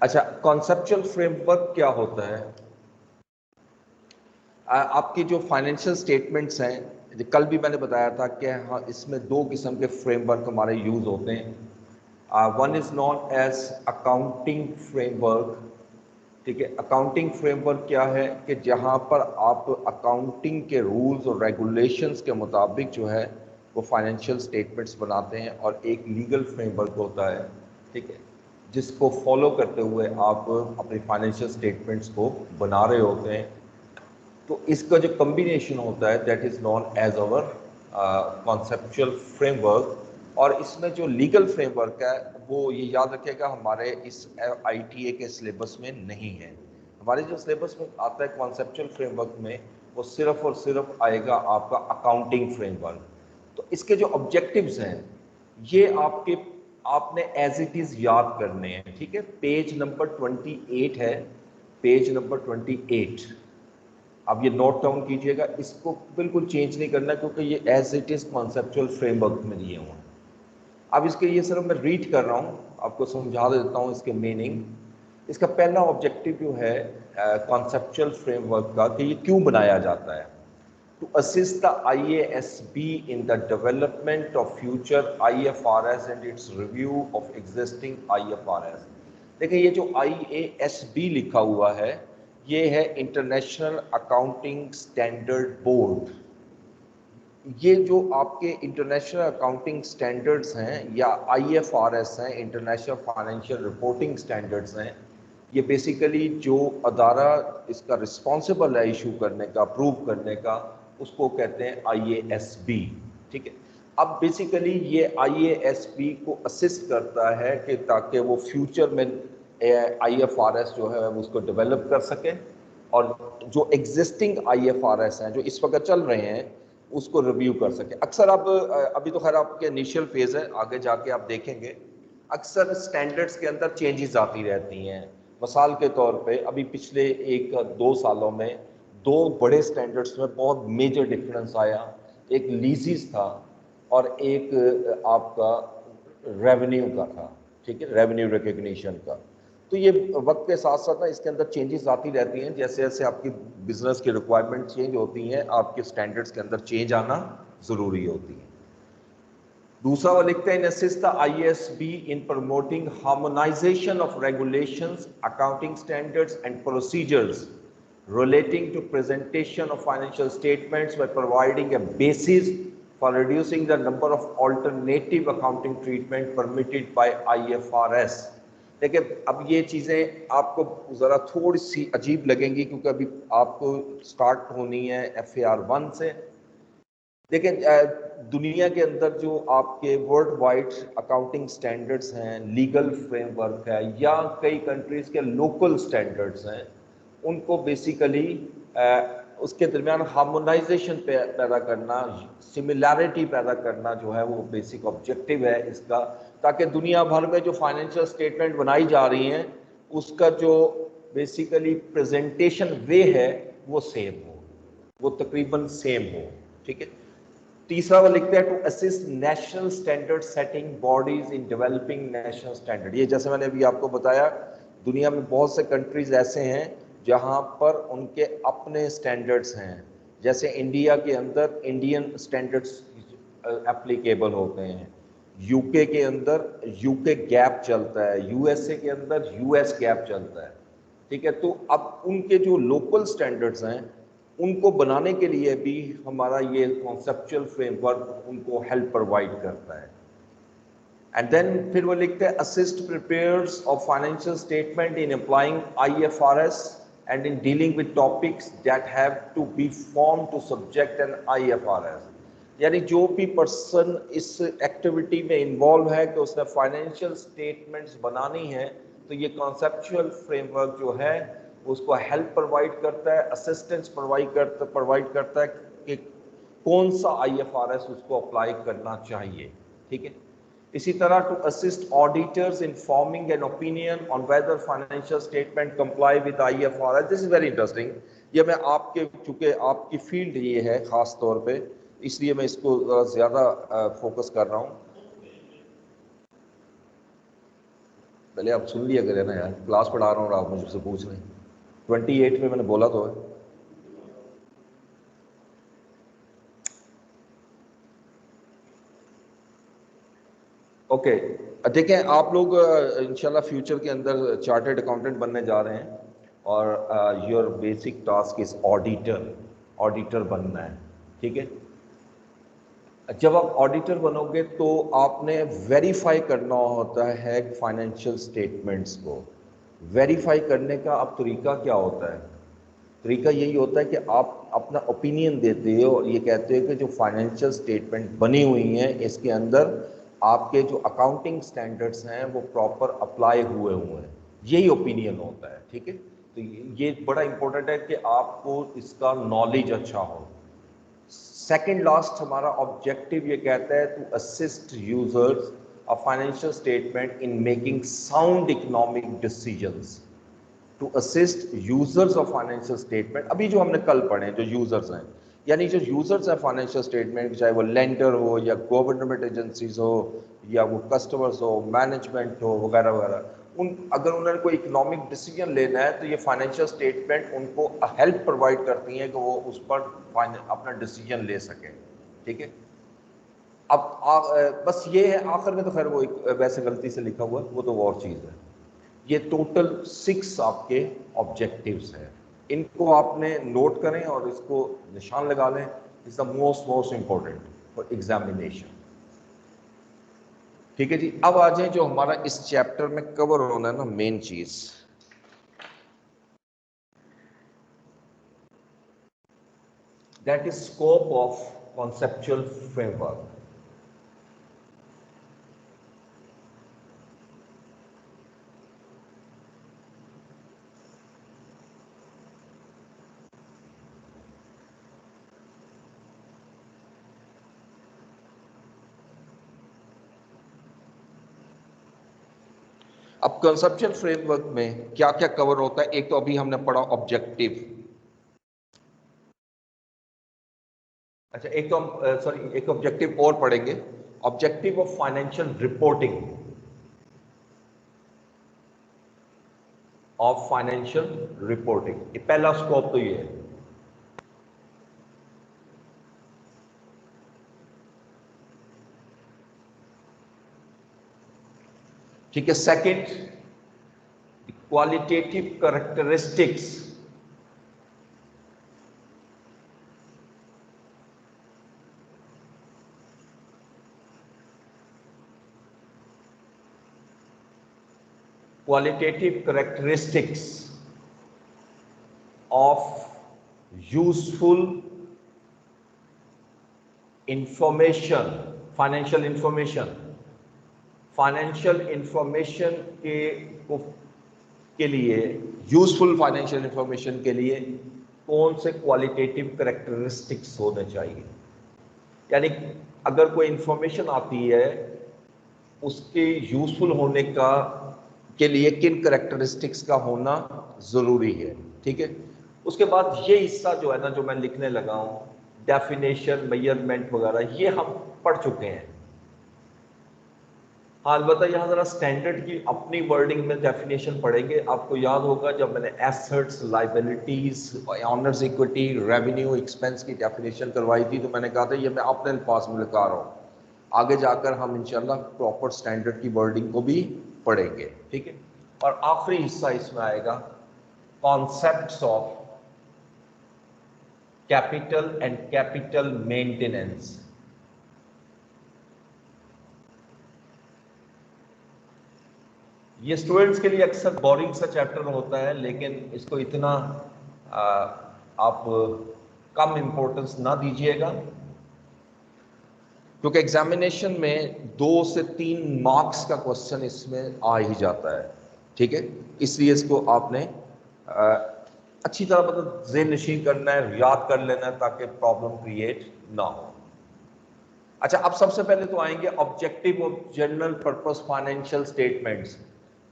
अच्छा, conceptual framework क्या होता है? आपकी जो फाइनेंशियल स्टेटमेंट्स हैं, कल भी मैंने बताया था कि हाँ, इसमें दो किस्म के फ्रेमवर्क हमारे यूज होते हैं। One is known as accounting framework. ठीक है, अकाउंटिंग फ्रेमवर्क क्या है कि जहाँ पर आप अकाउंटिंग के रूल्स और रेगुलेशंस के मुताबिक जो है वो फाइनेंशियल स्टेटमेंट्स बनाते हैं, और एक लीगल फ्रेमवर्क होता है, ठीक है, जिसको फॉलो करते हुए आप अपनी फाइनेंशियल स्टेटमेंट्स को बना रहे होते हैं। तो इसका जो कम्बिनेशन होता है that is known as our conceptual framework. और इसमें जो लीगल फ्रेमवर्क है वो ये याद रखिएगा हमारे इस ITA के सिलेबस में नहीं है। हमारे जो सिलेबस में आता है कॉन्सेप्चुअल फ्रेमवर्क में, वो सिर्फ और सिर्फ आएगा आपका अकाउंटिंग फ्रेमवर्क। तो इसके जो ऑब्जेक्टिव्स हैं ये आपने एज इट इज़ याद करने हैं। ठीक है, पेज नंबर 28 है, पेज नंबर 28। अब ये नोट डाउन कीजिएगा, इसको बिल्कुल चेंज नहीं करना क्योंकि ये as it is conceptual framework में दिए हुए हैं। अब इसके ये सिर्फ मैं रीड कर रहा हूँ, आपको समझा देता हूँ इसके मीनिंग। इसका पहला ऑब्जेक्टिव जो है कॉन्सेप्चुअल फ्रेमवर्क का कि ये क्यों बनाया जाता है, to assist the IASB in the development of future IFRS and its review of existing IFRS। देखिए ये जो IASB लिखा हुआ है ये है इंटरनेशनल अकाउंटिंग स्टैंडर्ड बोर्ड। ये जो आपके इंटरनेशनल अकाउंटिंग स्टैंडर्ड्स हैं या IFRS हैं, इंटरनेशनल फाइनेंशियल रिपोर्टिंग स्टैंडर्ड्स हैं, ये बेसिकली जो अदारा इसका रिस्पॉन्सिबल है इशू करने का, अप्रूव करने का, उसको कहते हैं IASB। ठीक है, अब बेसिकली ये IASB को असिस्ट करता है कि ताकि वो फ्यूचर में IFRS जो है उसको डेवलप कर सके, और जो एग्जिस्टिंग IFRS हैं जो इस वक्त चल रहे हैं उसको रिव्यू कर सके। अक्सर अब अभी तो खैर आपके इनिशियल फेज है, आगे जाके आप देखेंगे अक्सर स्टैंडर्ड्स के अंदर चेंजेस आती रहती हैं। मिसाल के तौर पे अभी पिछले 1-2 सालों में दो बड़े स्टैंडर्ड्स में बहुत मेजर डिफरेंस आया। एक लीजिस था और एक आपका रेवेन्यू का था। ठीक है, रेवेन्यू रिकग्निशन का। तो ये वक्त के साथ साथ ना इसके अंदर चेंजेस आती रहती हैं, जैसे जैसे आपकी बिजनेस की रिक्वायरमेंट चेंज होती हैं आपके स्टैंडर्ड्स के अंदर चेंज आना जरूरी होती है। दूसरा वो लिखते हैं, assist the IASB in promoting harmonisation of regulations, accounting standards and procedures relating to presentation of financial statements by providing a basis for reducing the number of alternative accounting treatment permitted by IFRS। देखिए अब ये चीज़ें आपको ज़रा थोड़ी सी अजीब लगेंगी क्योंकि अभी आपको स्टार्ट होनी है FAR 1 से। देखिए दुनिया के अंदर जो आपके वर्ल्ड वाइड अकाउंटिंग स्टैंडर्ड्स हैं, लीगल फ्रेमवर्क है, या कई कंट्रीज़ के लोकल स्टैंडर्ड्स हैं, उनको बेसिकली उसके दरमियान हार्मोनाइजेशन पैदा करना, सिमिलैरिटी पैदा करना जो है वो बेसिक ऑब्जेक्टिव है इसका, ताकि दुनिया भर में जो फाइनेंशियल स्टेटमेंट बनाई जा रही हैं उसका जो बेसिकली प्रेजेंटेशन वे है वो सेम हो, वो तकरीबन सेम हो। ठीक है, तीसरा वो लिखते हैं, to assist national standard setting bodies in developing national standard. ये जैसे मैंने अभी आपको बताया दुनिया में बहुत से कंट्रीज ऐसे हैं जहां पर उनके अपने स्टैंडर्ड्स हैं। जैसे इंडिया के अंदर इंडियन स्टैंडर्ड्स एप्लीकेबल होते हैं, यूके के अंदर यूके गैप चलता है, USA के अंदर US गैप चलता है। ठीक है, तो अब उनके जो लोकल स्टैंडर्ड्स हैं उनको बनाने के लिए भी हमारा ये कॉन्सेप्चुअल फ्रेमवर्क उनको हेल्प प्रोवाइड करता है। एंड देन फिर वो लिखते हैं, assist preparers of financial statement in applying IFRS and in dealing with topics that have to be form to subject an IFRS। यानी जो भी पर्सन इस एक्टिविटी में इन्वॉल्व है कि उसने फाइनेंशियल स्टेटमेंट्स बनानी है, तो ये कॉन्सेप्चुअल फ्रेमवर्क जो है उसको हेल्प प्रोवाइड करता है, असिस्टेंस प्रोवाइड करता है कि कौन सा IFRS उसको अप्लाई करना चाहिए। ठीक है, इसी तरह to assist auditors in forming an opinion on whether financial statement comply with IFRS। This is very interesting. ये मैं आपके चूंकि आपकी फील्ड ये है खास तौर पे, इसलिए मैं इसको ज़्यादा फोकस कर रहा हूँ। पहले आप सुन लिया करें ना यार, क्लास पढ़ा रहा हूँ और आप मुझसे पूछ रहे हैं। 28 में मैंने बोला तो है। ओके, देखें आप लोग इंशाल्लाह फ्यूचर के अंदर चार्टर्ड अकाउंटेंट बनने जा रहे हैं और your basic task is auditor, auditor बनना है, ठीक है। जब आप ऑडिटर बनोगे तो आपने वेरीफाई करना होता है फाइनेंशियल स्टेटमेंट्स को। वेरीफाई करने का अब तरीका क्या होता है? तरीका यही होता है कि आप अपना ओपिनियन देते हो और ये कहते हो कि जो फाइनेंशियल स्टेटमेंट बनी हुई हैं इसके अंदर आपके जो अकाउंटिंग स्टैंडर्ड्स हैं वो प्रॉपर अप्लाई हुए हैं, यही ओपिनियन होता है, ठीक है। तो ये बड़ा इंपॉर्टेंट है कि आपको इसका नॉलेज अच्छा हो। सेकंड लास्ट हमारा ऑब्जेक्टिव ये कहता है to assist users of financial statement in making sound economic decisions, to assist users of financial statement. अभी जो हमने कल पढ़े जो यूजर्स हैं, यानी जो यूजर्स हैं फाइनेंशियल स्टेटमेंट, चाहे वो लेंडर हो या गवर्नमेंट एजेंसीज हो या वो कस्टमर्स हो, मैनेजमेंट हो, वगैरह वगैरह, उन अगर उन्होंने कोई इकोनॉमिक डिसीजन लेना है तो ये फाइनेंशियल स्टेटमेंट उनको हेल्प प्रोवाइड करती है कि वो उस पर अपना डिसीजन ले सकें, ठीक है। अब बस ये है आखिर में, तो खैर वो एक वैसे गलती से लिखा हुआ है, वो तो और चीज़ है। ये टोटल 6 आपके ऑब्जेक्टिव्स हैं, इनको आपने नोट करें और इसको निशान लगा लें। Is the most important for examination, ठीक है जी। अब आ जाए जो हमारा इस चैप्टर में कवर होना है ना, मेन चीज, that is scope of conceptual framework. अब कंसेप्चुअल फ्रेमवर्क में क्या क्या कवर होता है? एक तो अभी हमने पढ़ा ऑब्जेक्टिव। अच्छा, एक तो हम सॉरी एक ऑब्जेक्टिव और पढ़ेंगे, objective of financial reporting, of financial reporting, ये पहला स्कोप तो ये है। ठीक है। Second, qualitative characteristics, qualitative characteristics of useful information, financial information, financial information के लिए, यूजफुल फाइनेंशियल इंफॉर्मेशन के लिए कौन से क्वालिटेटिव करेक्टरिस्टिक्स होने चाहिए। यानी अगर कोई इंफॉर्मेशन आती है उसके यूजफुल होने का के लिए किन करेक्टरिस्टिक्स का होना जरूरी है, ठीक है। उसके बाद ये हिस्सा जो है ना, जो मैं लिखने लगा हूं, डेफिनेशन, मेजरमेंट वगैरह, ये हम पढ़ चुके हैं। हाँ, अलबत्ता यहाँ जरा स्टैंडर्ड की अपनी वर्डिंग में डेफिनेशन पढ़ेंगे। आपको याद होगा जब मैंने assets, liabilities, honours equity, revenue, expense की डेफिनेशन करवाई थी तो मैंने कहा था ये मैं अपने अल्फाज में लिखा रहा हूँ, आगे जाकर हम इंशाल्लाह प्रॉपर स्टैंडर्ड की वर्डिंग को भी पढ़ेंगे, ठीक है। और आखिरी हिस्सा इसमें आएगा concepts of capital and capital maintenance. ये स्टूडेंट्स के लिए अक्सर बोरिंग सा चैप्टर होता है, लेकिन इसको इतना आप कम इंपॉर्टेंस ना दीजिएगा, क्योंकि एग्जामिनेशन में 2 से 3 मार्क्स का क्वेश्चन इसमें आ ही जाता है, ठीक है। इसलिए इसको आपने अच्छी तरह मतलब ज़हन नशीन करना है, याद कर लेना है, ताकि प्रॉब्लम क्रिएट ना हो। अच्छा, अब सबसे पहले तो आएंगे objective of general purpose financial statements.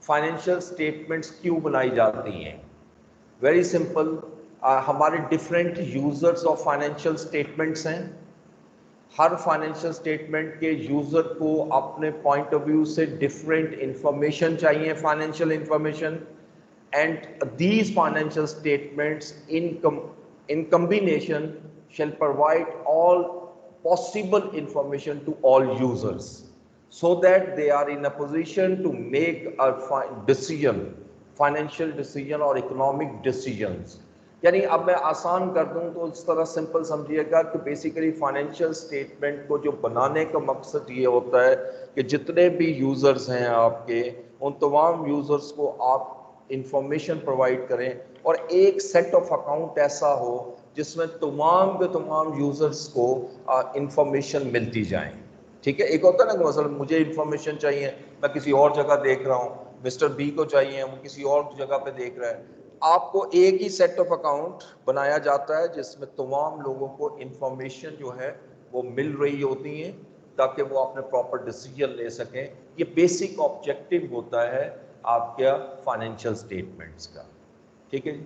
Financial statements क्यों बनाई जाती हैं? वेरी सिंपल, हमारे different users of financial statements हैं। हर फाइनेंशियल स्टेटमेंट के यूजर को अपने पॉइंट ऑफ व्यू से डिफरेंट इंफॉर्मेशन चाहिए, financial information, and these financial statements in combination shall provide all possible information to all users so that they are in a position to make a decision, financial decision or economic decisions. यानी अब मैं आसान कर दूं तो इस तरह simple समझिएगा कि बेसिकली फाइनेंशियल स्टेटमेंट को जो बनाने का मकसद ये होता है कि जितने भी यूजर्स हैं आपके, उन तमाम यूजर्स को आप इंफॉर्मेशन प्रोवाइड करें और एक सेट ऑफ अकाउंट ऐसा हो जिसमें तमाम के तमाम यूजर्स को इंफॉर्मेशन मिलती जाए। ठीक है, एक होता है ना कि मसलन मुझे इंफॉर्मेशन चाहिए, मैं किसी और जगह देख रहा हूँ, मिस्टर बी को चाहिए, वो किसी और जगह पे देख रहा है। आपको एक ही सेट ऑफ अकाउंट बनाया जाता है जिसमें तमाम लोगों को इंफॉर्मेशन जो है वो मिल रही होती है ताकि वो अपने प्रॉपर डिसीजन ले सकें। ये बेसिक ऑब्जेक्टिव होता है आपके फाइनेंशियल स्टेटमेंट्स का। ठीक है जी।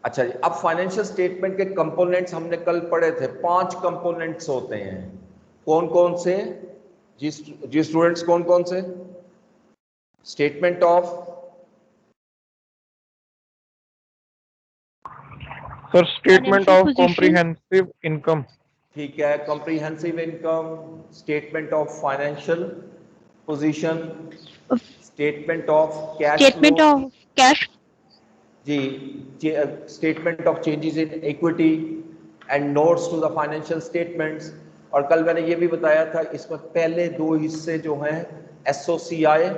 अच्छा जी, अब फाइनेंशियल स्टेटमेंट के कंपोनेंट्स हमने कल पढ़े थे, 5 कंपोनेंट्स होते हैं। कौन कौन से जी स्टूडेंट्स, कौन कौन से? Statement of sir statement of comprehensive income. ठीक है, comprehensive income, statement of financial position, statement of cash statement of cash जी, statement of changes in equity and notes to the financial statements. और कल मैंने ये भी बताया था इसमें पहले 2 हिस्से जो हैं एसओसीआई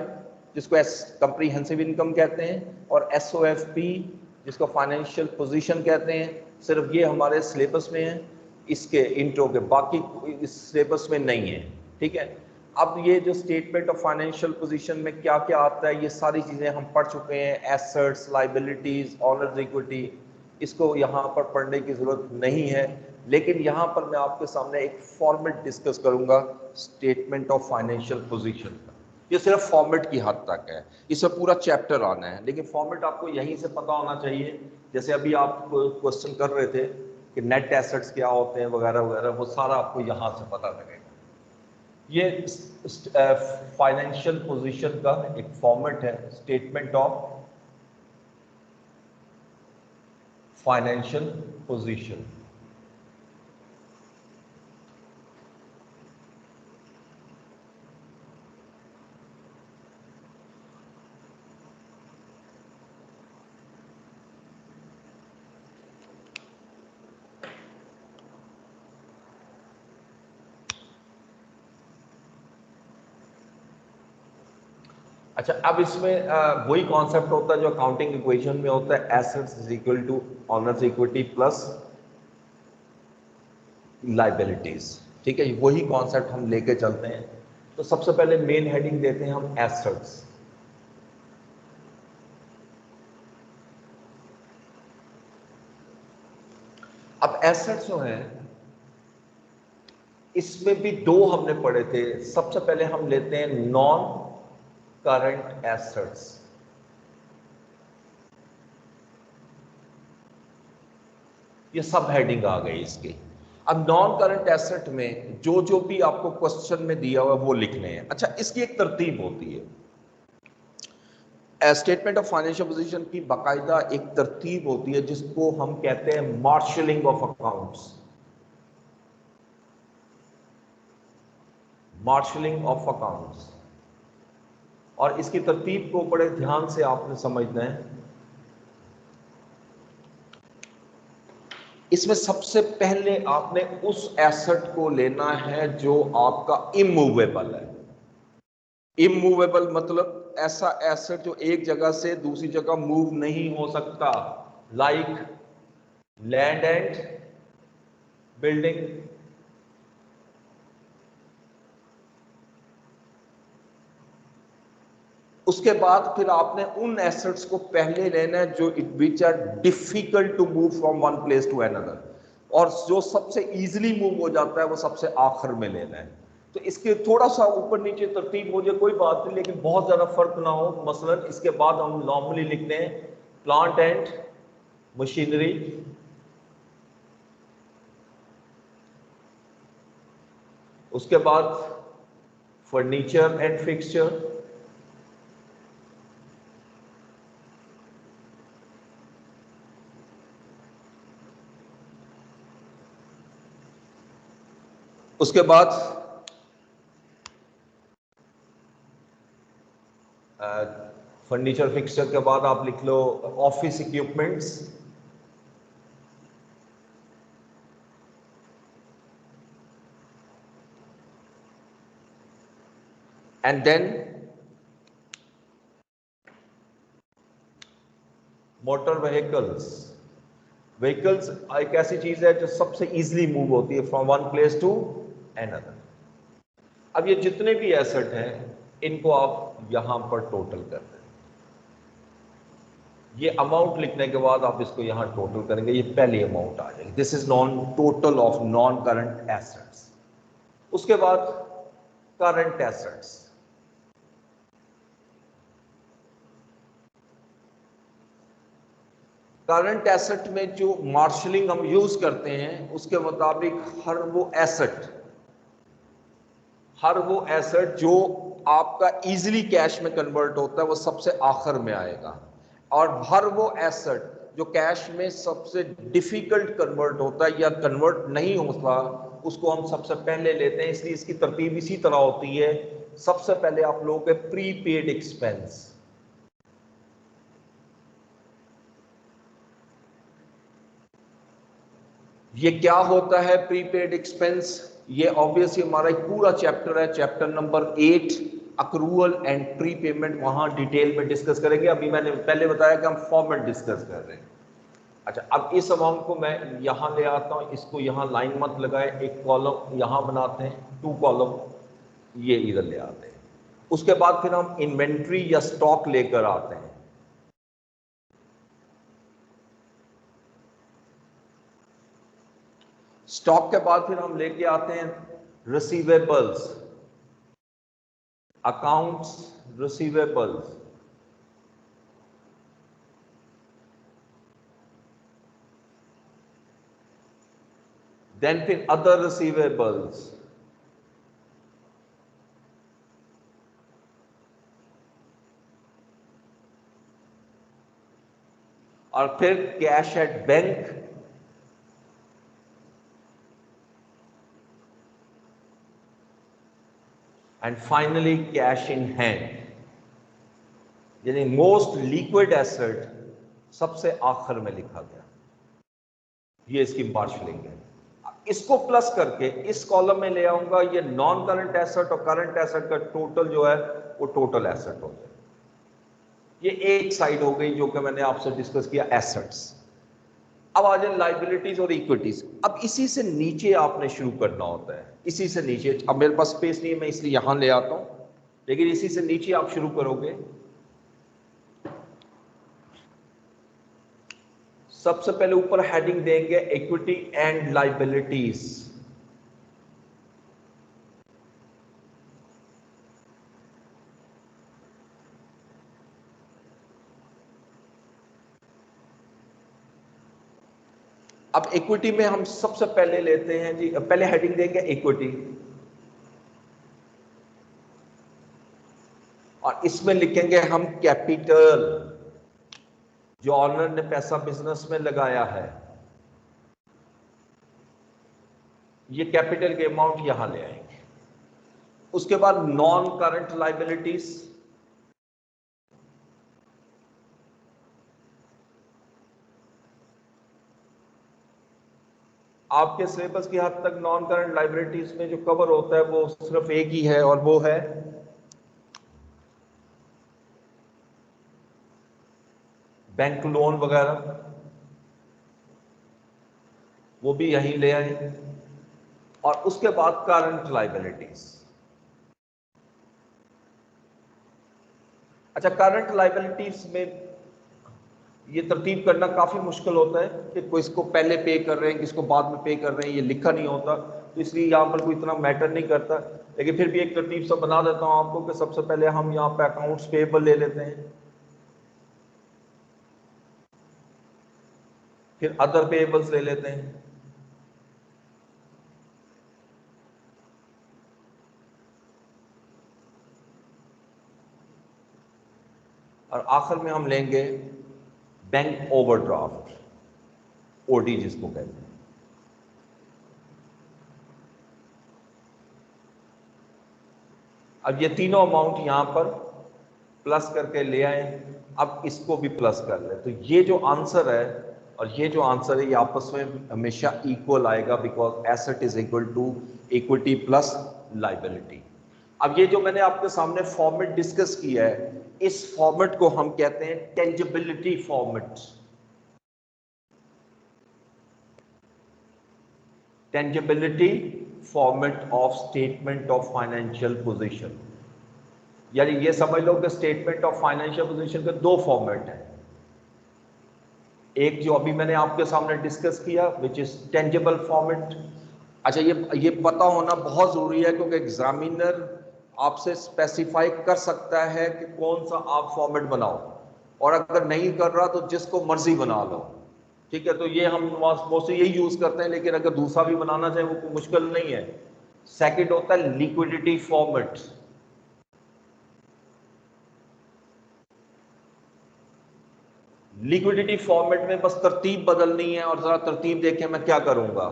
जिसको कॉम्प्रिहेंसिव इनकम कहते हैं और एसओएफपी जिसको फाइनेंशियल पोजीशन कहते हैं, सिर्फ ये हमारे सिलेबस में है, इसके इंट्रो के, बाकी इस सिलेबस में नहीं है। ठीक है, अब ये जो स्टेटमेंट ऑफ फाइनेंशियल पोजीशन में क्या क्या आता है ये सारी चीज़ें हम पढ़ चुके हैं, एसेट्स, लाइबिलिटीज, ऑनर्स इक्विटी, इसको यहाँ पर पढ़ने की ज़रूरत नहीं है। लेकिन यहाँ पर मैं आपके सामने एक फॉर्मेट डिस्कस करूँगा स्टेटमेंट ऑफ फाइनेंशियल पोजीशन का। ये सिर्फ फॉर्मेट की हद तक है, इसमें पूरा चैप्टर आना है, लेकिन फॉर्मेट आपको यहीं से पता होना चाहिए। जैसे अभी आप क्वेश्चन कर रहे थे कि नेट एसेट्स क्या होते हैं वगैरह वगैरह, वो सारा आपको यहाँ से पता लगेगा। ये फाइनेंशियल पोजीशन का एक फॉर्मेट है, स्टेटमेंट ऑफ फाइनेंशियल पोजीशन। अच्छा, अब इसमें वही कॉन्सेप्ट होता है जो अकाउंटिंग इक्वेशन में होता है, assets is equal to owners equity plus liabilities. ठीक है, वही कॉन्सेप्ट हम लेके चलते हैं। तो सबसे पहले मेन हेडिंग देते हैं हम एसेट्स। अब एसेट्स जो है इसमें भी 2 हमने पढ़े थे। सबसे पहले हम लेते हैं नॉन करंट एसेट्स। ये सब हेडिंग आ गई इसकी। अब नॉन करंट एसेट में जो जो भी आपको क्वेश्चन में दिया हुआ वो लिखने हैं। अच्छा, इसकी एक तरतीब होती है, स्टेटमेंट ऑफ फाइनेंशियल पोजीशन की बाकायदा एक तरतीब होती है जिसको हम कहते हैं marshalling of accounts. Marshalling of accounts, और इसकी तरतीब को बड़े ध्यान से आपने समझना है। इसमें सबसे पहले आपने उस एसेट को लेना है जो आपका इमूवेबल है। इमूवेबल मतलब ऐसा एसेट जो एक जगह से दूसरी जगह मूव नहीं हो सकता, लाइक लैंड एंड बिल्डिंग। उसके बाद फिर आपने उन एसेट्स को पहले लेना है जो which are difficult to move from one place to another, और जो सबसे इजीली मूव हो जाता है वो सबसे आखिर में लेना है। तो इसके थोड़ा सा ऊपर नीचे तरतीब हो जाए कोई बात नहीं, लेकिन बहुत ज्यादा फर्क ना हो। मसलन इसके बाद हम नॉर्मली लिखते हैं प्लांट एंड मशीनरी, उसके बाद फर्नीचर एंड फिक्सचर, उसके बाद फर्नीचर फिक्सचर के बाद आप लिख लो office equipments, and then motor vehicles. Vehicles एक ऐसी चीज है जो सबसे इजीली मूव होती है from one place to another. अब ये जितने भी एसेट हैं इनको आप यहां पर टोटल कर दें। ये अमाउंट लिखने के बाद आप इसको यहां टोटल करेंगे, ये पहली अमाउंट आ जाएगी। This is non total of non current assets. उसके बाद करंट एसेट्स, करंट एसेट में जो मार्शलिंग हम यूज करते हैं उसके मुताबिक हर वो एसेट जो आपका इजीली कैश में कन्वर्ट होता है वो सबसे आखिर में आएगा, और हर वो एसेट जो कैश में सबसे डिफिकल्ट कन्वर्ट होता है या कन्वर्ट नहीं होता उसको हम सबसे पहले लेते हैं। इसलिए इसकी तरतीब इसी तरह होती है। सबसे पहले आप लोगों के प्रीपेड एक्सपेंस, ये क्या होता है प्रीपेड एक्सपेंस? ये ऑब्वियसली हमारा एक पूरा चैप्टर है, chapter number 8 accrual and pre payment, वहां डिटेल में डिस्कस करेंगे। अभी मैंने पहले बताया कि हम फॉर्मेट डिस्कस कर रहे हैं। अच्छा, अब इस अमाउंट को मैं यहां ले आता हूं, इसको यहां लाइन मत लगाए, एक कॉलम यहां बनाते हैं, 2 कॉलम ये इधर ले आते हैं। उसके बाद फिर हम इन्वेंट्री या स्टॉक लेकर आते हैं। स्टॉक के बाद फिर हम लेके आते हैं रिसीवेबल्स, अकाउंट्स रिसीवेबल्स, देन फिर अदर रिसीवेबल्स, और फिर cash at bank, and finally cash in hand. यानी मोस्ट लिक्विड एसेट सबसे आखिर में लिखा गया, ये इसकी मार्शलिंग है। इसको प्लस करके इस कॉलम में ले आऊंगा, ये नॉन करंट एसेट और करंट एसेट का टोटल जो है वो टोटल एसेट हो जाए। ये एक साइड हो गई जो कि मैंने आपसे डिस्कस किया एसेट्स। अब आ जाए लाइबिलिटीज और इक्विटीज। अब इसी से नीचे आपने शुरू करना होता है, इसी से नीचे। अब मेरे पास स्पेस नहीं है, मैं इसलिए यहां ले आता हूं, लेकिन इसी से नीचे आप शुरू करोगे। सबसे पहले ऊपर हेडिंग देंगे इक्विटी एंड लाइबिलिटीज। अब इक्विटी में हम सबसे पहले लेते हैं जी, पहले हेडिंग देंगे इक्विटी, और इसमें लिखेंगे हम कैपिटल, जो ऑनर ने पैसा बिजनेस में लगाया है, ये कैपिटल के अमाउंट यहां ले आएंगे। उसके बाद नॉन करंट लाइबिलिटीज, आपके सिलेबस की हद तक नॉन करंट लाइबिलिटीज में जो कवर होता है वो सिर्फ एक ही है, और वो है बैंक लोन वगैरह, वो भी यहीं ले आए। और उसके बाद करंट लाइबिलिटीज। अच्छा, करंट लाइबिलिटीज में ये तरतीब करना काफी मुश्किल होता है कि किसको पहले पे कर रहे हैं, किसको बाद में पे कर रहे हैं, ये लिखा नहीं होता, तो इसलिए यहां पर कोई इतना मैटर नहीं करता। लेकिन फिर भी एक तरतीब सा बना देता हूं आपको कि सबसे पहले हम यहां पे अकाउंट्स पेएबल ले लेते हैं, फिर अदर पेएबल्स ले लेते हैं, और आखिर में हम लेंगे बैंक ओवरड्राफ्ट, ओडी जिसको कहते हैं। अब ये तीनों अमाउंट यहां पर प्लस करके ले आए, अब इसको भी प्लस कर ले, तो ये जो आंसर है और ये जो आंसर है ये आपस में हमेशा इक्वल आएगा, because asset is equal to equity plus liability. अब ये जो मैंने आपके सामने फॉर्मेट डिस्कस किया है, इस फॉर्मेट को हम कहते हैं tangibility format. Tangibility format of statement of financial position, यानी ये समझ लो कि स्टेटमेंट ऑफ फाइनेंशियल पोजीशन के दो फॉर्मेट हैं। एक जो अभी मैंने आपके सामने डिस्कस किया विच इज टेंजिबल फॉर्मेट। अच्छा, ये पता होना बहुत जरूरी है, क्योंकि एग्जामिनर आपसे स्पेसिफाई कर सकता है कि कौन सा आप फॉर्मेट बनाओ, और अगर नहीं कर रहा तो जिसको मर्जी बना लो, ठीक है। तो ये हम मोस्टली यही यूज करते हैं, लेकिन अगर दूसरा भी बनाना चाहे वो कोई मुश्किल नहीं है। सेकंड होता है लिक्विडिटी फॉर्मेट। लिक्विडिटी फॉर्मेट में बस तरतीब बदलनी है, और जरा तरतीब देखें मैं क्या करूंगा।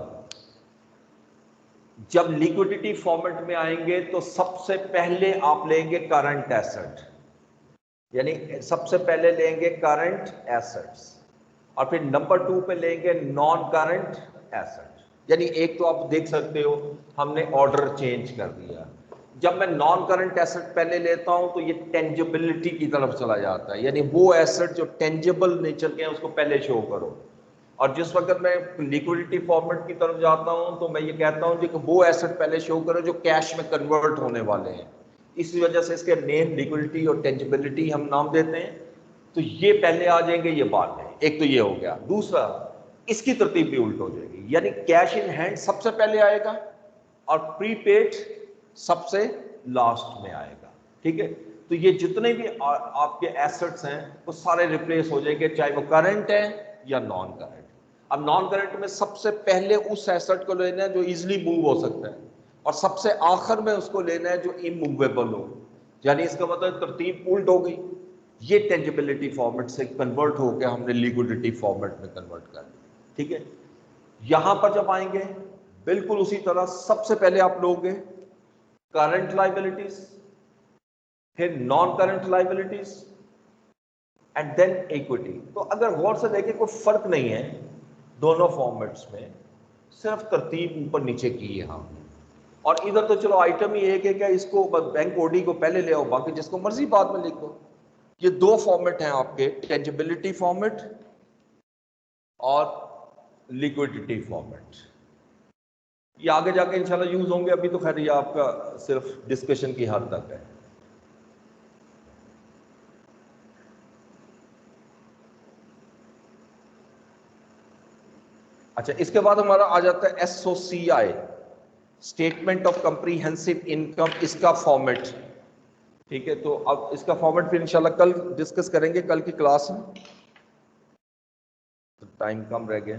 जब लिक्विडिटी फॉर्मेट में आएंगे तो सबसे पहले आप लेंगे करंट एसेट, यानी सबसे पहले लेंगे करंट एसेट्स, और फिर नंबर 2 पे लेंगे नॉन करंट एसेट। यानी एक तो आप देख सकते हो हमने ऑर्डर चेंज कर दिया। जब मैं नॉन करंट एसेट पहले लेता हूं तो ये टेंजिबिलिटी की तरफ चला जाता है, यानी वो एसेट जो टेंजिबल नेचर के हैं उसको पहले शो करो। और जिस वक्त मैं लिक्विडिटी फॉर्मेट की तरफ जाता हूं तो मैं ये कहता हूं कि वो एसेट पहले शो करो जो कैश में कन्वर्ट होने वाले हैं। इसी वजह से इसके नेम लिक्विडिटी और टेंजिबिलिटी हम नाम देते हैं। तो ये पहले आ जाएंगे, ये बाद में। एक तो ये हो गया। दूसरा, इसकी तरतीब भी उल्ट हो जाएगी, यानी कैश इन हैंड सबसे पहले आएगा और प्रीपेड सबसे लास्ट में आएगा, ठीक है। तो ये जितने भी आपके एसेट्स हैं वो सारे रिप्लेस हो जाएंगे, चाहे वो करंट है या नॉन करंट। अब नॉन करंट में सबसे पहले उस एसेट को लेना है जो इजीली मूव हो सकता है, और सबसे आखिर में उसको लेना है जो इमूवेबल हो, यानी इसका मतलब तरतीब उल्ट हो गई। ये टेंजिबिलिटी फॉर्मेट से कन्वर्ट होकर हमने लिक्विडिटी फॉर्मेट में कन्वर्ट कर दिया, ठीक है। यहां पर जब आएंगे बिल्कुल उसी तरह सबसे पहले आप लोगे करंट लायबिलिटीज, फिर non current liabilities and then equity. तो अगर गौर से देखें कोई फर्क नहीं है दोनों फॉर्मेट्स में, सिर्फ तरतीब ऊपर नीचे की है हमने। और इधर तो चलो आइटम ही एक है, क्या इसको बैंक ओडी को पहले ले आओ, बाकी जिसको मर्जी बाद में लिख दो। ये दो फॉर्मेट हैं आपके, टेंजिबिलिटी फॉर्मेट और लिक्विडिटी फॉर्मेट। ये आगे जाके इंशाल्लाह यूज होंगे, अभी तो खैर ये आपका सिर्फ डिस्कशन की हद तक है। अच्छा, इसके बाद हमारा आ जाता है SOCI, statement of comprehensive income, इसका फॉर्मेट, ठीक है। तो अब इसका फॉर्मेट फिर इंशाल्लाह कल डिस्कस करेंगे, कल की क्लास में, तो टाइम कम रह गया।